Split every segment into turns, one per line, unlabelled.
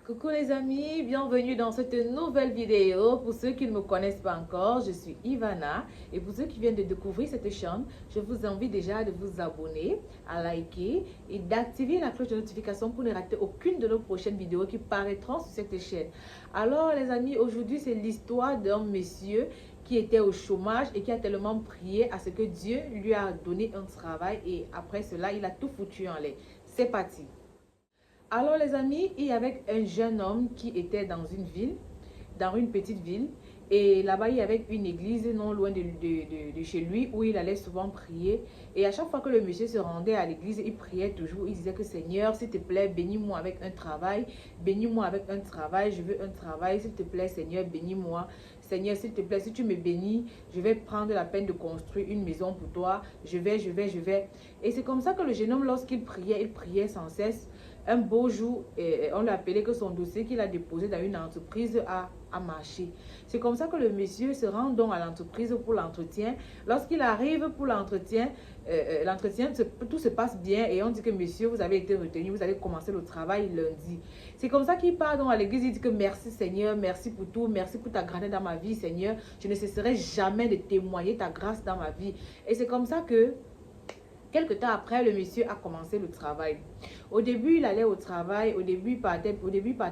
Coucou les amis, bienvenue dans cette nouvelle vidéo. Pour ceux qui ne me connaissent pas encore, je suis Ivana. Et pour ceux qui viennent de découvrir cette chaîne, je vous invite déjà de vous abonner, à liker et d'activer la cloche de notification pour ne rater aucune de nos prochaines vidéos qui paraîtront sur cette chaîne. Alors les amis, aujourd'hui c'est l'histoire d'un monsieur qui était au chômage et qui a tellement prié à ce que Dieu lui a donné un travail et après cela, il a tout foutu en l'air. C'est parti. Alors les amis, il y avait un jeune homme qui était dans une ville, dans une petite ville. Et là-bas, il y avait une église non loin de chez lui où il allait souvent prier. Et à chaque fois que le monsieur se rendait à l'église, il priait toujours. Il disait que Seigneur, s'il te plaît, bénis-moi avec un travail. Bénis-moi avec un travail. Je veux un travail. S'il te plaît, Seigneur, bénis-moi. Seigneur, s'il te plaît, si tu me bénis, je vais prendre la peine de construire une maison pour toi. Je vais. Et c'est comme ça que le jeune homme, lorsqu'il priait, il priait sans cesse. Un beau jour, on l'a appelé que son dossier qu'il a déposé dans une entreprise a marché. C'est comme ça que le monsieur se rend donc à l'entreprise pour l'entretien. Lorsqu'il arrive pour l'entretien, tout se passe bien et on dit que monsieur, vous avez été retenu, vous allez commencer le travail lundi. C'est comme ça qu'il part donc à l'église, il dit que merci Seigneur, merci pour tout, merci pour ta grâce dans ma vie Seigneur. Je ne cesserai jamais de témoigner ta grâce dans ma vie. Et c'est comme ça que quelque temps après, le monsieur a commencé le travail. Au début, il allait au travail, au début, il partait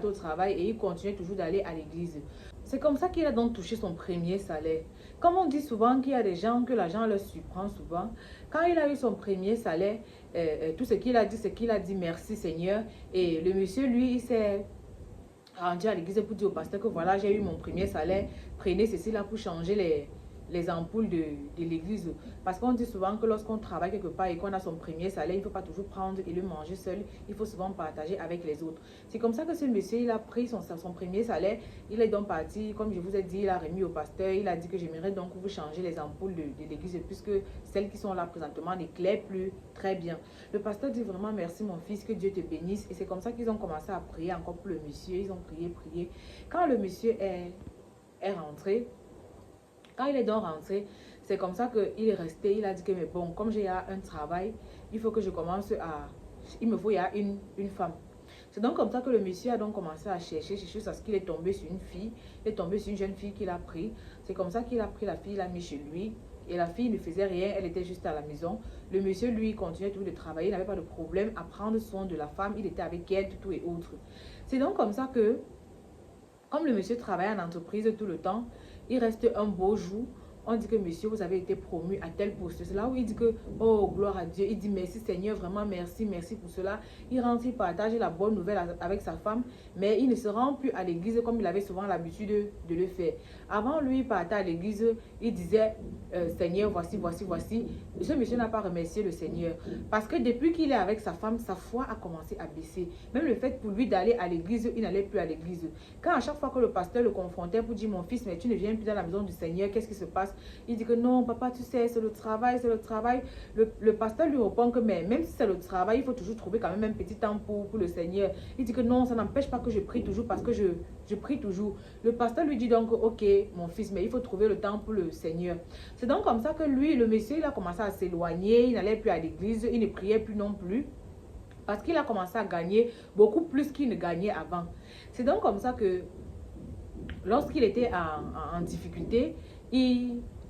au travail et il continuait toujours d'aller à l'église. C'est comme ça qu'il a donc touché son premier salaire. Comme on dit souvent qu'il y a des gens que l'argent leur surprend souvent, quand il a eu son premier salaire, tout ce qu'il a dit, c'est qu'il a dit merci Seigneur. Et le monsieur, lui, il s'est rendu à l'église pour dire au pasteur que voilà, j'ai eu mon premier salaire, prenez ceci là pour changer les ampoules de l'église. Parce qu'on dit souvent que lorsqu'on travaille quelque part et qu'on a son premier salaire, il ne faut pas toujours prendre et le manger seul. Il faut souvent partager avec les autres. C'est comme ça que ce monsieur, il a pris son premier salaire. Il est donc parti, comme je vous ai dit, il a remis au pasteur. Il a dit que j'aimerais donc vous changer les ampoules de l'église puisque celles qui sont là présentement n'éclairent plus très bien. Le pasteur dit vraiment merci mon fils, que Dieu te bénisse. Et c'est comme ça qu'ils ont commencé à prier encore pour le monsieur. Ils ont prié. Quand le monsieur est rentré, quand il est donc rentré, c'est comme ça qu'il est resté. Il a dit que mais bon, comme j'ai un travail, il faut que je commence à... Il me faut une femme. C'est donc comme ça que le monsieur a donc commencé à chercher parce qu'il est tombé sur une fille. Il est tombé sur une jeune fille qu'il a pris. C'est comme ça qu'il a pris la fille, il l'a mis chez lui. Et la fille ne faisait rien, elle était juste à la maison. Le monsieur, lui, continuait toujours de travailler. Il n'avait pas de problème à prendre soin de la femme. Il était avec elle, tout et autre. C'est donc comme ça que, comme le monsieur travaillait en entreprise tout le temps, il reste un beau jour. On dit que monsieur, vous avez été promu à tel poste. C'est là où il dit que, oh, gloire à Dieu. Il dit merci Seigneur, vraiment merci pour cela. Il rentre, il partage la bonne nouvelle avec sa femme, mais il ne se rend plus à l'église comme il avait souvent l'habitude de le faire. Avant, lui, il partait à l'église, il disait, Seigneur, voici. Ce monsieur n'a pas remercié le Seigneur. Parce que depuis qu'il est avec sa femme, sa foi a commencé à baisser. Même le fait pour lui d'aller à l'église, il n'allait plus à l'église. Quand à chaque fois que le pasteur le confrontait pour dire, mon fils, mais tu ne viens plus dans la maison du Seigneur, qu'est-ce qui se passe? Il dit que non, papa, tu sais, c'est le travail. Le pasteur lui répond que mais même si c'est le travail, il faut toujours trouver quand même un petit temps pour le Seigneur. Il dit que non, ça n'empêche pas que je prie toujours parce que je prie toujours. Le pasteur lui dit donc, ok, mon fils, mais il faut trouver le temps pour le Seigneur. C'est donc comme ça que lui, le monsieur, il a commencé à s'éloigner. Il n'allait plus à l'église, il ne priait plus non plus. Parce qu'il a commencé à gagner beaucoup plus qu'il ne gagnait avant. C'est donc comme ça que lorsqu'il était en difficulté,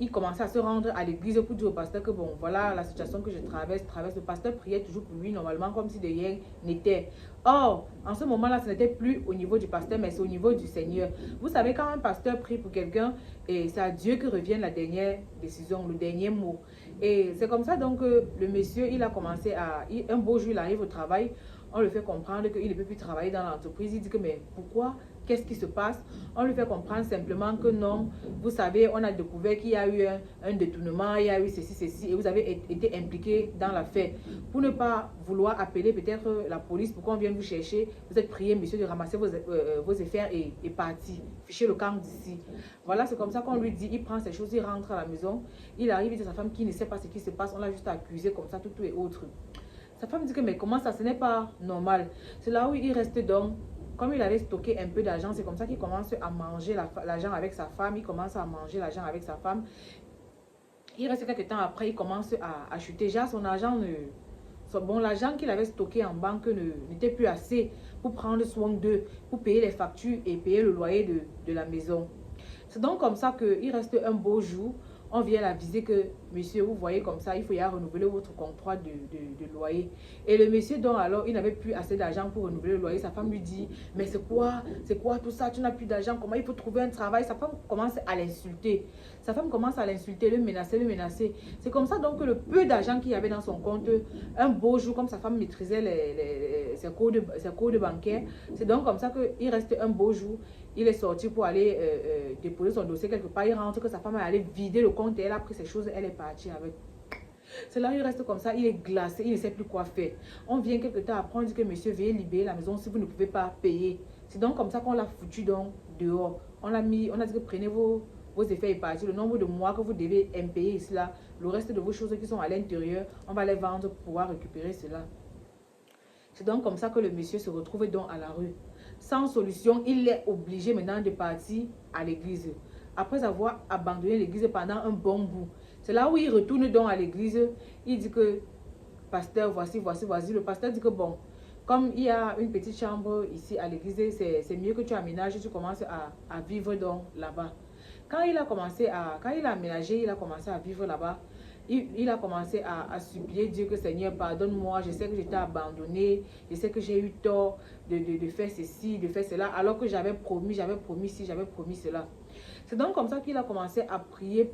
il commençait à se rendre à l'église pour dire au pasteur que bon, voilà la situation que je traverse. Le pasteur priait toujours pour lui normalement comme si de rien n'était. Or, en ce moment-là, ce n'était plus au niveau du pasteur, mais c'est au niveau du Seigneur. Vous savez, quand un pasteur prie pour quelqu'un, c'est à Dieu que revient la dernière décision, le dernier mot. Et c'est comme ça donc que le monsieur, il a commencé à... Un beau jour, il arrive au travail, on le fait comprendre qu'il ne peut plus travailler dans l'entreprise. Il dit que mais pourquoi? Qu'est-ce qui se passe? On lui fait comprendre simplement que non, vous savez, on a découvert qu'il y a eu un détournement, il y a eu ceci, et vous avez été impliqué dans l'affaire. Pour ne pas vouloir appeler peut-être la police pour qu'on vienne vous chercher, vous êtes prié, monsieur, de ramasser vos affaires et partir. Fichez le camp d'ici. Voilà, c'est comme ça qu'on lui dit, il prend ses choses, il rentre à la maison, il arrive, il dit à sa femme qui ne sait pas ce qui se passe, on l'a juste accusé comme ça, tout et autre. Sa femme dit que mais comment ça, ce n'est pas normal. C'est là où il reste donc. Comme il avait stocké un peu d'argent, c'est comme ça qu'il commence à manger l'argent avec sa femme. Il commence à manger l'argent avec sa femme. Il reste quelques temps après, il commence à chuter. Déjà, son argent, bon, l'argent qu'il avait stocké en banque n'était plus assez pour prendre soin d'eux, pour payer les factures et payer le loyer de la maison. C'est donc comme ça qu'il reste un beau jour. On vient l'aviser que, monsieur, vous voyez comme ça, il faut y aller renouveler votre contrat de loyer. Et le monsieur, donc alors, il n'avait plus assez d'argent pour renouveler le loyer. Sa femme lui dit, mais c'est quoi tout ça? Tu n'as plus d'argent, comment il faut trouver un travail? Sa femme commence à l'insulter. Sa femme commence à l'insulter, le menacer. C'est comme ça donc que le peu d'argent qu'il y avait dans son compte, un beau jour, comme sa femme maîtrisait ses codes bancaires, c'est donc comme ça qu'il reste un beau jour. Il est sorti pour aller déposer son dossier quelque part. Il rentre que sa femme est allée vider le compte et elle a pris ses choses et elle est partie avec. C'est là où il reste comme ça, il est glacé, il ne sait plus quoi faire. On vient quelque temps après, on dit que monsieur, veuillez libérer la maison si vous ne pouvez pas payer. C'est donc comme ça qu'on l'a foutu donc dehors. On a dit que prenez vos effets et partis. Le nombre de mois que vous devez payer ici là, le reste de vos choses qui sont à l'intérieur, on va les vendre pour pouvoir récupérer cela. C'est donc comme ça que le monsieur se retrouve donc à la rue. Sans solution, il est obligé maintenant de partir à l'église. Après avoir abandonné l'église pendant un bon bout. C'est là où il retourne donc à l'église. Il dit que, pasteur, voici. Le pasteur dit que bon, comme il y a une petite chambre ici à l'église, c'est mieux que tu aménages, tu commences à vivre donc là-bas. Quand il a aménagé, il a commencé à vivre là-bas. Il a commencé à supplier Dieu que Seigneur, pardonne-moi, je sais que je t'ai abandonné, je sais que j'ai eu tort de faire ceci, de faire cela, alors que j'avais promis ci, j'avais promis cela. C'est donc comme ça qu'il a commencé à prier.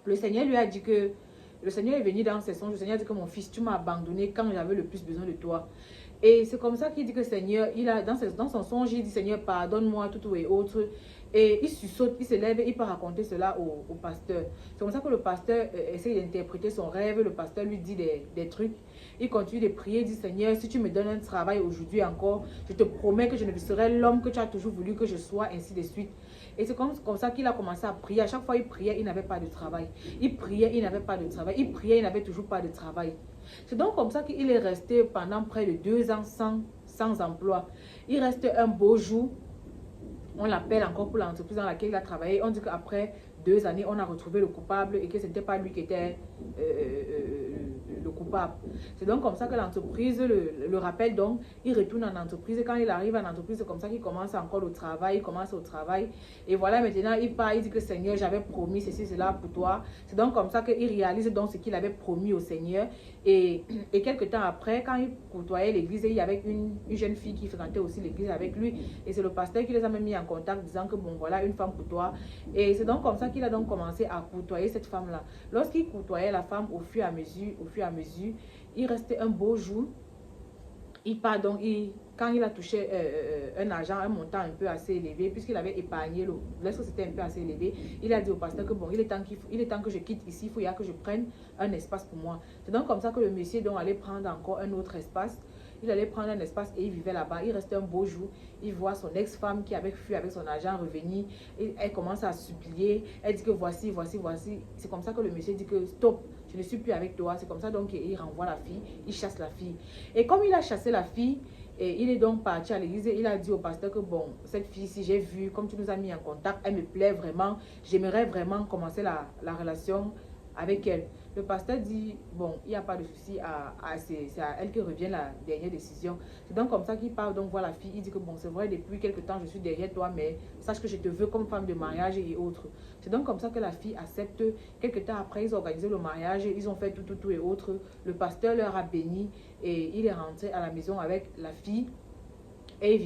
Le Seigneur lui a dit que, le Seigneur est venu dans ses songes, le Seigneur a dit que mon fils, tu m'as abandonné quand j'avais le plus besoin de toi. Et c'est comme ça qu'il dit que Seigneur, dans son songe, il dit Seigneur, pardonne-moi, tout et autres. Et il saute, il se lève, il peut raconter cela au pasteur. C'est comme ça que le pasteur essaie d'interpréter son rêve. Le pasteur lui dit des trucs. Il continue de prier, il dit Seigneur, si tu me donnes un travail aujourd'hui encore, je te promets que je ne serai l'homme que tu as toujours voulu que je sois, ainsi de suite. Et c'est comme ça qu'il a commencé à prier. À chaque fois il priait, il n'avait pas de travail. Il priait, il n'avait pas de travail. Il priait, il n'avait toujours pas de travail. C'est donc comme ça qu'il est resté pendant près de 2 ans sans emploi. Il reste un beau jour. On l'appelle encore pour l'entreprise dans laquelle il a travaillé. On dit qu'après 2 années, on a retrouvé le coupable et que ce n'était pas lui qui était le coupable. C'est donc comme ça que l'entreprise le rappelle. Donc, il retourne en entreprise. Et quand il arrive en entreprise, c'est comme ça qu'il commence encore le travail. Il commence au travail. Et voilà, maintenant, il part. Il dit que Seigneur, j'avais promis ceci, cela pour toi. C'est donc comme ça qu'il réalise donc ce qu'il avait promis au Seigneur. Et quelques temps après, quand il côtoyait l'église, il y avait une jeune fille qui fréquentait aussi l'église avec lui. Et c'est le pasteur qui les a même mis en contact, disant que bon, voilà, une femme pour toi. Et c'est donc comme ça qu'il a donc commencé à côtoyer cette femme-là. Lorsqu'il côtoyait la femme au fur et à mesure, il restait un beau jour. Il part donc, quand il a touché un argent, un montant un peu assez élevé, puisqu'il avait épargné, lorsque c'était un peu assez élevé, il a dit au pasteur que bon, il est temps que je quitte ici, il faut que je prenne un espace pour moi. C'est donc comme ça que le monsieur donc allait prendre encore un autre espace. Il allait prendre un espace et il vivait là-bas. Il restait un beau jour. Il voit son ex-femme qui avait fui avec son argent revenir. Et elle commence à supplier. Elle dit que voici. C'est comme ça que le monsieur dit que stop, je ne suis plus avec toi. C'est comme ça donc qu'il renvoie la fille. Il chasse la fille. Et comme il a chassé la fille, et il est donc parti à l'église et il a dit au pasteur que bon, cette fille, si j'ai vu, comme tu nous as mis en contact, elle me plaît vraiment. J'aimerais vraiment commencer la relation avec elle. Le pasteur dit, bon, il n'y a pas de souci, c'est à elle que revient la dernière décision. C'est donc comme ça qu'il part donc voir la fille. Il dit que bon, c'est vrai, depuis quelque temps, je suis derrière toi, mais sache que je te veux comme femme de mariage et autres. C'est donc comme ça que la fille accepte. Quelque temps après, ils ont organisé le mariage, ils ont fait tout et autres. Le pasteur leur a béni et il est rentré à la maison avec la fille. Et ils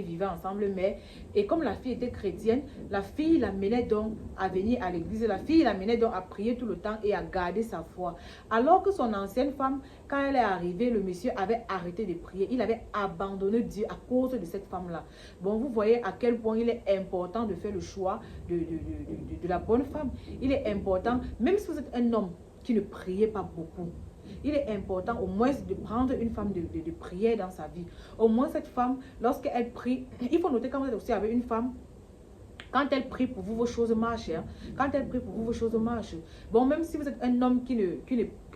vivaient ensemble, mais, et comme la fille était chrétienne, la fille l'amenait donc à venir à l'église, la fille l'amenait donc à prier tout le temps et à garder sa foi. Alors que son ancienne femme, quand elle est arrivée, le monsieur avait arrêté de prier, il avait abandonné Dieu à cause de cette femme-là. Bon, vous voyez à quel point il est important de faire le choix de la bonne femme. Il est important, même si vous êtes un homme qui ne priait pas beaucoup, il est important au moins de prendre une femme de prière dans sa vie. Au moins cette femme, lorsqu'elle prie, il faut noter quand vous êtes aussi avec une femme, quand elle prie pour vous, vos choses marchent. Hein. Quand elle prie pour vous, vos choses marchent. Bon, même si vous êtes un homme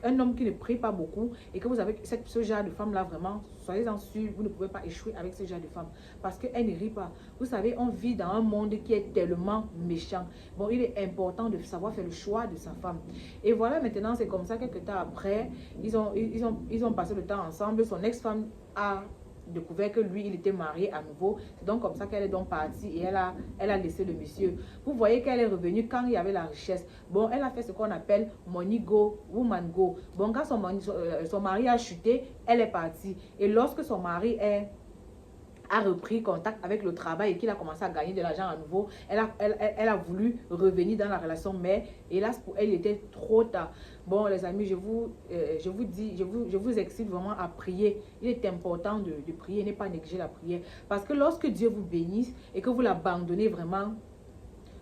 un homme qui ne prie pas beaucoup et que vous avez ce genre de femme-là, vraiment, soyez-en sûrs, vous ne pouvez pas échouer avec ce genre de femme parce qu'elle ne rit pas. Vous savez, on vit dans un monde qui est tellement méchant. Bon, il est important de savoir faire le choix de sa femme. Et voilà, maintenant, c'est comme ça, quelques temps après, ils ont passé le temps ensemble. Son ex-femme a découvert que lui, il était marié à nouveau. C'est donc comme ça qu'elle est donc partie et elle a laissé le monsieur. Vous voyez qu'elle est revenue quand il y avait la richesse. Bon, elle a fait ce qu'on appelle money go, woman go. Bon, quand son mari a chuté, elle est partie. Et lorsque son mari a repris contact avec le travail et qu'il a commencé à gagner de l'argent à nouveau, elle a voulu revenir dans la relation, mais hélas pour elle, il était trop tard. Bon, les amis, je vous excite vraiment à prier. Il est important de prier, ne pas négliger la prière. Parce que lorsque Dieu vous bénisse et que vous l'abandonnez vraiment,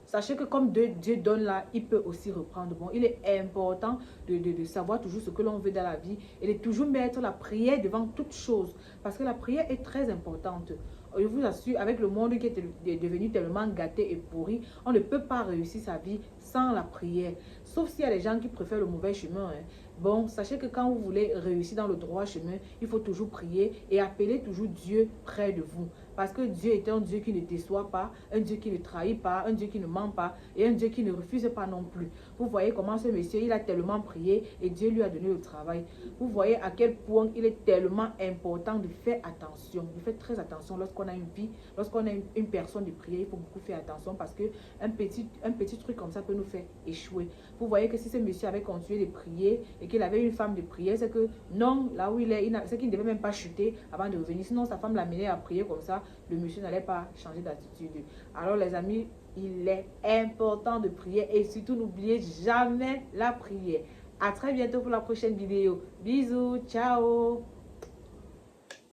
sachez que comme Dieu donne là, il peut aussi reprendre. Bon, il est important de savoir toujours ce que l'on veut dans la vie et de toujours mettre la prière devant toute chose. Parce que la prière est très importante. Je vous assure, avec le monde qui est devenu tellement gâté et pourri, on ne peut pas réussir sa vie sans la prière. Sauf s'il y a des gens qui préfèrent le mauvais chemin. Bon, sachez que quand vous voulez réussir dans le droit chemin, il faut toujours prier et appeler toujours Dieu près de vous. Parce que Dieu est un Dieu qui ne déçoit pas, un Dieu qui ne trahit pas, un Dieu qui ne ment pas et un Dieu qui ne refuse pas non plus. Vous voyez comment ce monsieur, il a tellement prié et Dieu lui a donné le travail. Vous voyez à quel point il est tellement important de faire attention, de faire très attention lorsqu'on a une vie, lorsqu'on a une personne de prier, il faut beaucoup faire attention parce que un petit truc comme ça peut nous faire échouer. Vous voyez que si ce monsieur avait continué de prier et qu'il avait une femme de prière, c'est que non, là où il est, c'est qu'il ne devait même pas chuter avant de revenir. Sinon, sa femme l'amenait à prier comme ça, le monsieur n'allait pas changer d'attitude. Alors les amis, il est important de prier et surtout n'oubliez jamais la prière. À très bientôt pour la prochaine vidéo. Bisous, ciao.